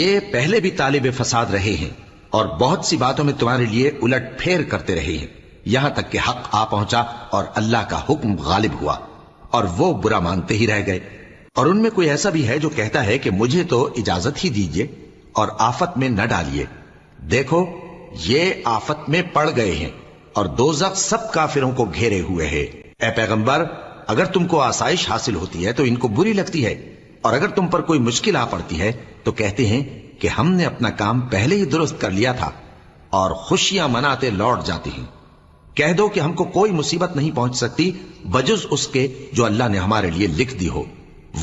یہ پہلے بھی طالب فساد رہے ہیں اور بہت سی باتوں میں تمہارے لیے الٹ پھیر کرتے رہے ہیں، یہاں تک کہ حق آ پہنچا اور اللہ کا حکم غالب ہوا اور وہ برا مانتے ہی رہ گئے۔ اور ان میں کوئی ایسا بھی ہے جو کہتا ہے کہ مجھے تو اجازت ہی دیجئے اور آفت میں نہ ڈالیے۔ دیکھو یہ آفت میں پڑ گئے ہیں اور دوزخ سب کافروں کو گھیرے ہوئے ہے۔ اے پیغمبر، اگر تم کو آسائش حاصل ہوتی ہے تو ان کو بری لگتی ہے، اور اگر تم پر کوئی مشکل آ پڑتی ہے تو کہتے ہیں کہ ہم نے اپنا کام پہلے ہی درست کر لیا تھا، اور خوشیاں مناتے لوٹ جاتے ہیں۔ کہہ دو کہ ہم کو کوئی مصیبت نہیں پہنچ سکتی بجز اس کے جو اللہ نے ہمارے لیے لکھ دی ہو،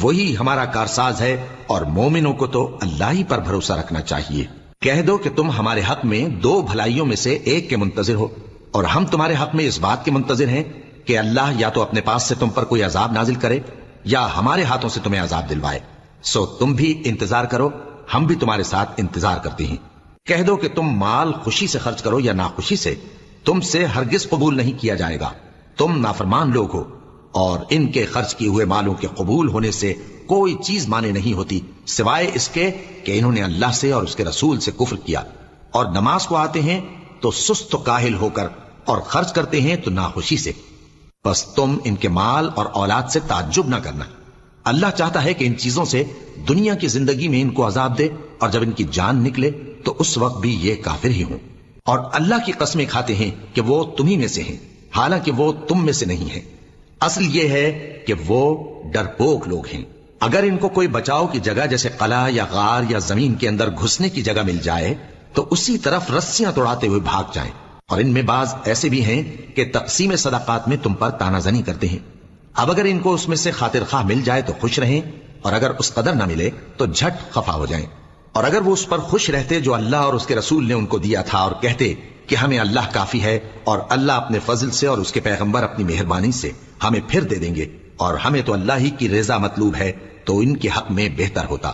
وہی ہمارا کارساز ہے، اور مومنوں کو تو اللہ ہی پر بھروسہ رکھنا چاہیے۔ کہہ دو کہ تم ہمارے حق میں دو بھلائیوں میں سے ایک کے منتظر ہو، اور ہم تمہارے حق میں اس بات کے منتظر ہیں کہ اللہ یا تو اپنے پاس سے تم پر کوئی عذاب نازل کرے یا ہمارے ہاتھوں سے تمہیں عذاب دلوائے، سو تم بھی انتظار کرو، ہم بھی تمہارے ساتھ انتظار کرتے ہیں۔ کہہ دو کہ تم مال خوشی سے خرچ کرو یا ناخوشی سے، تم سے ہرگز قبول نہیں کیا جائے گا، تم نافرمان لوگ ہو، اور ان کے خرچ کیے ہوئے مالوں کے قبول ہونے سے کوئی چیز مانے نہیں ہوتی سوائے اس کے کہ انہوں نے اللہ سے اور اس کے رسول سے کفر کیا، اور نماز کو آتے ہیں تو سست و کاہل ہو کر، اور خرچ کرتے ہیں تو ناخوشی سے۔ بس تم ان کے مال اور اولاد سے تعجب نہ کرنا، اللہ چاہتا ہے کہ ان چیزوں سے دنیا کی زندگی میں ان کو عذاب دے، اور جب ان کی جان نکلے تو اس وقت بھی یہ کافر ہی ہوں، اور اللہ کی قسمیں کھاتے ہیں کہ وہ تمہیں میں سے ہیں، حالانکہ وہ تم میں سے نہیں ہیں۔ اصل یہ ہے کہ وہ ڈرپوک لوگ ہیں۔ اگر ان کو کوئی بچاؤ کی جگہ جیسے قلعہ یا غار یا زمین کے اندر گھسنے کی جگہ مل جائے تو اسی طرف رسیاں توڑاتے ہوئے بھاگ جائیں، اور ان میں بعض ایسے بھی ہیں کہ تقسیم صدقات میں تم پر تانا زنی کرتے ہیں۔ اب اگر ان کو اس میں سے خاطر خواہ مل جائے تو خوش رہیں، اور اگر اس قدر نہ ملے تو جھٹ خفا ہو جائیں، اور اگر وہ اس پر خوش رہتے جو اللہ اور اس کے رسول نے ان کو دیا تھا، اور کہتے کہ ہمیں اللہ کافی ہے، اور اللہ اپنے فضل سے اور اس کے پیغمبر اپنی مہربانی سے ہمیں پھر دے دیں گے، اور ہمیں تو اللہ ہی کی رضا مطلوب ہے، تو ان کے حق میں بہتر ہوتا۔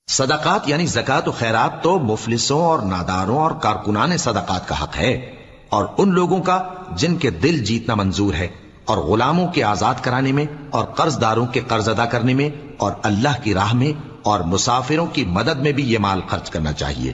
صدقات یعنی زکوٰۃ و خیرات تو مفلسوں اور ناداروں اور کارکنان صدقات کا حق ہے، اور ان لوگوں کا جن کے دل جیتنا منظور ہے، اور غلاموں کے آزاد کرانے میں، اور قرض داروں کے قرض ادا کرنے میں، اور اللہ کی راہ میں، اور مسافروں کی مدد میں بھی یہ مال خرچ کرنا چاہیے۔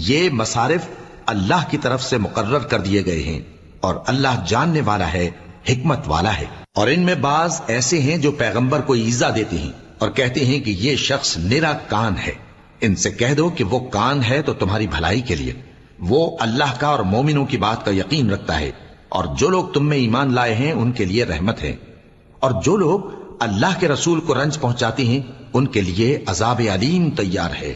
یہ مصارف اللہ کی طرف سے مقرر کر دیے گئے ہیں، اور اللہ جاننے والا ہے، حکمت والا ہے۔ اور ان میں بعض ایسے ہیں جو پیغمبر کو ایذا دیتے ہیں اور کہتے ہیں کہ یہ شخص نرا کان ہے۔ ان سے کہہ دو کہ وہ کان ہے تو تمہاری بھلائی کے لیے، وہ اللہ کا اور مومنوں کی بات کا یقین رکھتا ہے، اور جو لوگ تم میں ایمان لائے ہیں ان کے لیے رحمت ہے، اور جو لوگ اللہ کے رسول کو رنج پہنچاتے ہیں ان کے لیے عذاب علیم تیار ہے۔